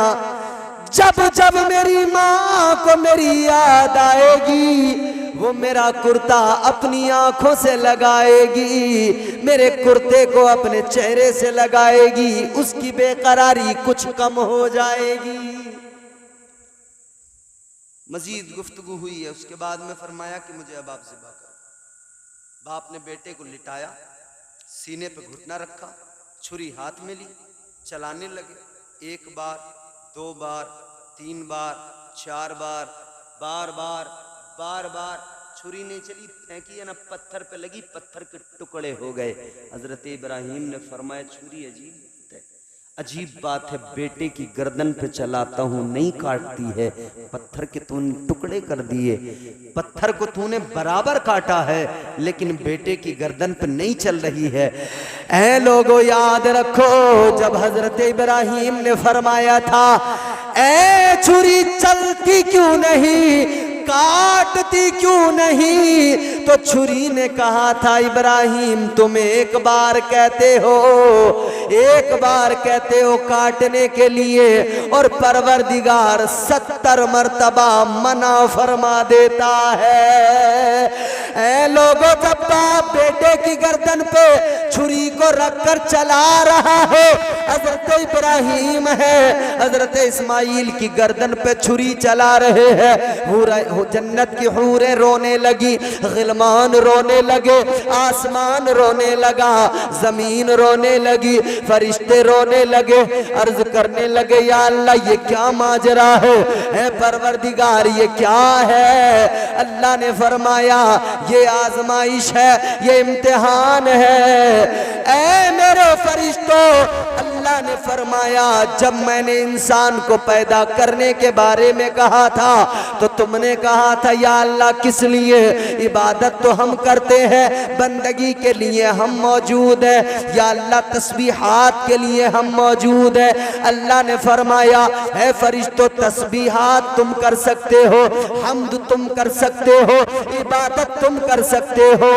जब जब मेरी माँ को मेरी याद आएगी, वो मेरा कुर्ता अपनी आंखों से लगाएगी, मेरे कुर्ते को अपने चेहरे से लगाएगी, उसकी बेकरारी कुछ कम हो जाएगी। मजीद गुफ्तगू हुई है। उसके बाद में फरमाया कि मुझे अब आप ज़िबा करो। बाप ने बेटे को लिटाया, सीने पे घुटना रखा, छुरी हाथ में ली, चलाने लगे। 1 बार, 2 बार, 3 बार, 4 बार, बार बार बार बार छुरी नहीं चली, फेंकी है ना, पत्थर पे लगी, पत्थर के टुकड़े हो गए। हजरत इब्राहिम ने फरमाया छुरी अजीब बात है, बेटे की गर्दन पे चलाता हूँ नहीं काटती है, पत्थर के तूने टुकड़े कर दिए, पत्थर को तूने बराबर काटा है, लेकिन बेटे की गर्दन पे नहीं चल रही है। ऐ लोगों याद रखो, जब हजरत इब्राहिम ने फरमाया था ऐ छुरी चलती क्यों नहीं, काटती क्यों नहीं, तो छुरी ने कहा था इब्राहिम तुम एक बार कहते हो, एक बार कहते हो काटने के लिए, और परवरदिगार 70 मर्तबा मना फरमा देता है। ऐ लोगों, जब बाप बेटे की गर्दन पे छुरी को रखकर चला रहा है, हजरत इब्राहिम है हजरत इस्माइल की गर्दन पे छुरी चला रहे हैं। जन्नत की हूरें रोने लगी, गिलमान रोने लगे, आसमान रोने लगा, जमीन रोने लगी, फरिश्ते रोने लगे, अर्ज करने लगे या अल्लाह ये क्या माजरा है, ऐ परवरदिगार ये क्या है। अल्लाह ने फरमाया ये आजमाइश है, ये इम्तिहान है। ऐ मेरे फरिश्तों, अल्लाह ने फरमाया जब मैंने इंसान को पैदा करने के बारे में कहा था तो तुमने कहा था या अल्लाह किस लिए, इबादत तो हम करते हैं, बंदगी के लिए हम मौजूद है, या अल्लाह तस्बीहात के लिए हम मौजूद है। अल्लाह ने फरमाया है फरिश्तों तस्बीहात तुम कर सकते हो, हम्द तुम कर सकते हो, इबादत तुम कर सकते हो,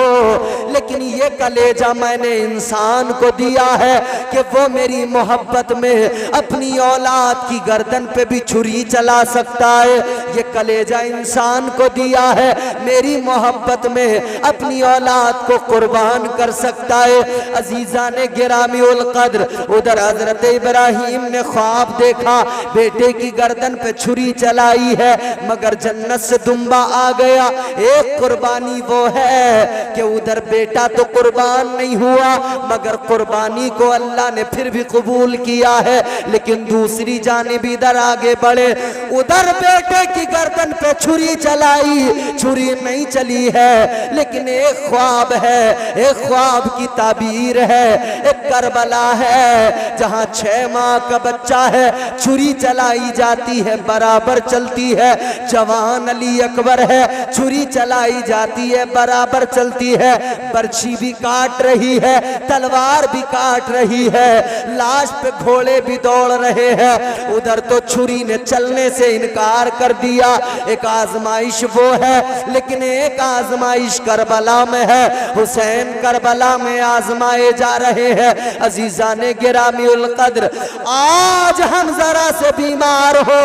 लेकिन ये कलेजा मैंने इंसान को दिया है कि वो मेरी मोहब्बत में अपनी औलाद की गर्दन पे भी छुरी चला सकता है। ये कलेजा इंसान को दिया है, मेरी मोहब्बत में अपनी औलाद को कुर्बान कर सकता है। अजीजा ने गिरामी उल कद्र, उधर हजरत इब्राहिम ने ख्वाब देखा, बेटे की गर्दन पे छुरी चलाई है, मगर जन्नत से दुम्बा आ गया। एक कुर्बानी वो है कि उधर बेटा तो कुर्बान नहीं हुआ, मगर कुर्बानी को अल्लाह ने फिर भी कबूल किया है, लेकिन दूसरी जानिब इधर आगे बढ़े, उधर बेटे की गर्दन पे छुरी चलाई, छुरी नहीं चली है, लेकिन एक ख्वाब है, एक ख्वाब की ताबीर है, एक करबला है जहां 6 माह का बच्चा है, छुरी चलाई जाती है, बराबर चलती है। जवान अली अकबर है, छुरी चलाई जाती है, बराबर चलती है, बर्छी भी काट रही है, तलवार भी काट रही है, लाश पे घोड़े भी दौड़ रहे हैं। उधर तो छुरी ने चलने से इनकार कर दिया। दिया। एक आजमाइश वो है, लेकिन एक आजमाइश करबला में है। हुसैन करबला में आजमाए जा रहे हैं। अजीजाने गिरामी उल कद्र, आज हम जरा से बीमार हो,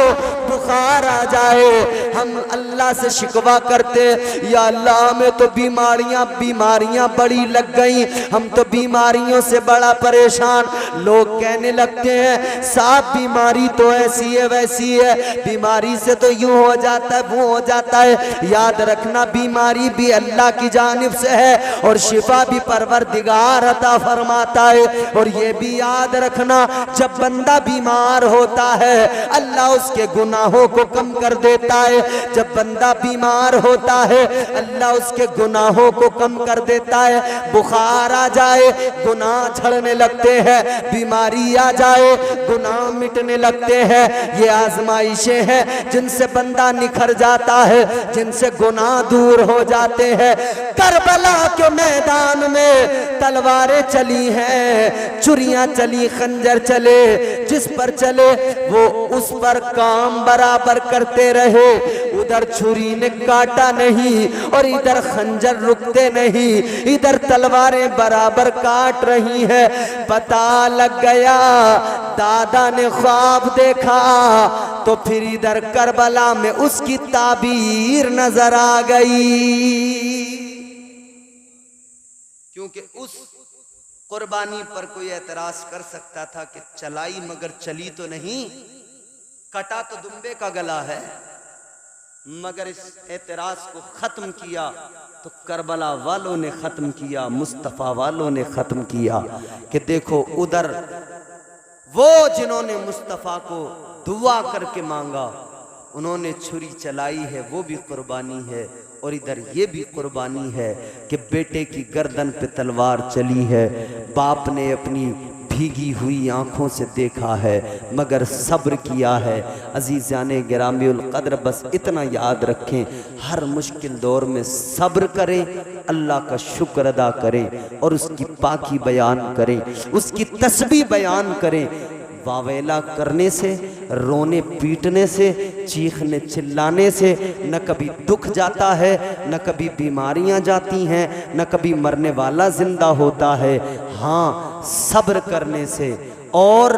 बुखार आ जाए, हम अल्लाह से शिकवा करते, या अल्लाह हमें तो बीमारियां बड़ी लग गई, हम तो बीमारियों से बड़ा परेशान। लोग कहने लगते हैं साहब बीमारी तो ऐसी है वैसी है, बीमारी से तो यूं हो जाता है वो हो जाता है। याद रखना बीमारी भी अल्लाह की जानिब से है और शिफा भी परवरदिगार अता फरमाता है। और ये भी याद रखना जब बंदा बीमार होता है अल्लाह उसके गुनाहों को कम कर देता है। जब बंदा बीमार होता है अल्लाह उसके गुनाहों को कम कर देता है। बुखार आ जाए गुनाह झड़ने लगते हैं, बीमारी आ जाए गुनाह मिटने लगते हैं। ये आजमाइशें हैं जिनसे बंदा निखर जाता है, जिनसे गुनाह दूर हो जाते हैं। करबला के मैदान में तलवारें चली हैं, छुरियां चली, खंजर चले, जिस पर चले वो उस पर काम बराबर करते रहे। उधर छुरी ने काटा नहीं और इधर खंजर रुकते नहीं, इधर तलवारें बराबर काट रही है। पता लग गया दादा ने ख्वाब देखा, तो फिर इधर करबला में उसकी ताबीर नजर आ गई। क्योंकि उस कुर्बानी पर कोई एतराज कर सकता था कि चलाई मगर चली तो नहीं, कटा तो दुम्बे का गला है। मगर इस एतराज को खत्म किया तो करबला वालों ने खत्म किया, मुस्तफ़ा वालों ने खत्म किया कि देखो उधर वो जिन्होंने मुस्तफ़ा को दुआ करके मांगा उन्होंने छुरी चलाई है, वो भी कुर्बानी है। और इधर ये भी कुर्बानी है कि बेटे की गर्दन पे तलवार चली है, बाप ने अपनी भीगी हुई आंखों से देखा है मगर सब्र किया है। अजीज़ाने गिरामी उल कद्र, बस इतना याद रखें, हर मुश्किल दौर में सब्र करें, अल्लाह का शुक्र अदा करें और उसकी पाकी बयान करें, उसकी तस्बीह बयान करें। वावेला करने से, रोने पीटने से, चीखने चिल्लाने से न कभी दुख जाता है, न कभी बीमारियां जाती हैं, न कभी मरने वाला जिंदा होता है। हाँ, सब्र करने से और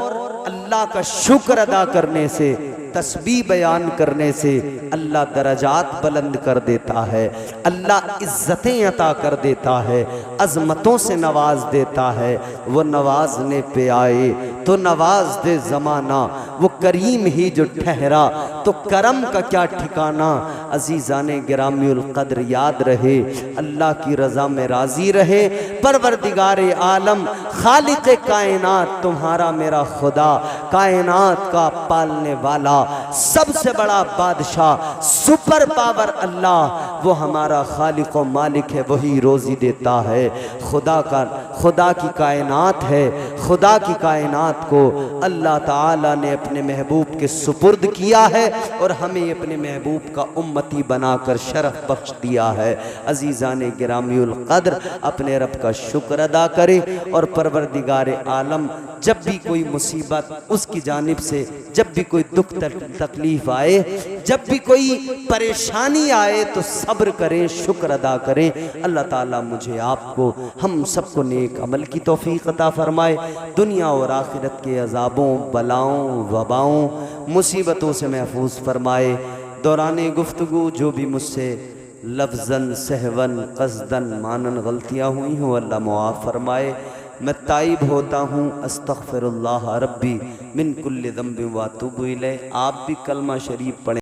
अल्लाह का शुक्र अदा करने से, तस्बीह बयान करने से अल्लाह दरजात बुलंद कर देता है, अल्लाह इज्जतें अता कर देता है, अजमतों से नवाज देता है। वो नवाजने पे आए तो नवाज दे ज़माना, वो करीम ही जो ठहरा तो करम का क्या ठिकाना। अजीज़ाने गिरामी उल कद्र, याद रहे अल्लाह की रज़ा में राज़ी रहे, परवरदिगारे आलम खालिक़े कायनात तुम्हारा मेरा खुदा, कायनात का पालने वाला, सबसे बड़ा बादशाह, सुपर पावर अल्लाह, वो हमारा खालिक व मालिक है, वही रोज़ी देता है। खुदा की कायनात है, खुदा की कायनात को अल्लाह ताला ने अपने महबूब के सुपुर्द किया है और हमें अपने महबूब का उम्मती बनाकर शरफ बख्श दिया है। अजीज़ाने गिरामी उल कद्र, अपने रब का शुक्र अदा करें और परवरदिगार आलम जब भी कोई मुसीबत उसकी जानिब से, जब भी कोई दुख तकलीफ आए, जब भी कोई परेशानी आए तो सब्र करें, शुक्र अदा करें। अल्लाह ताला मुझे आपको हम सबको नेक अमल की तौफीक अता फरमाए, दुनिया और आखिरत के अजाबों, बलाओं, वबाओं, मुसीबतों से महफूज फरमाए। दौरान गुफ्तगू जो भी मुझसे लफ्ज़न, सहवन, क़स्दन, मानन गलतियाँ हुई हों अल्लाह मुआफ़ फरमाए। मैं ताइब होता हूँ, अस्तग़फ़िरुल्लाह रब्बी मिन कुल्लि ज़ंबिन व अतूबु इलैह। आप भी कलमा शरीफ पढ़ें।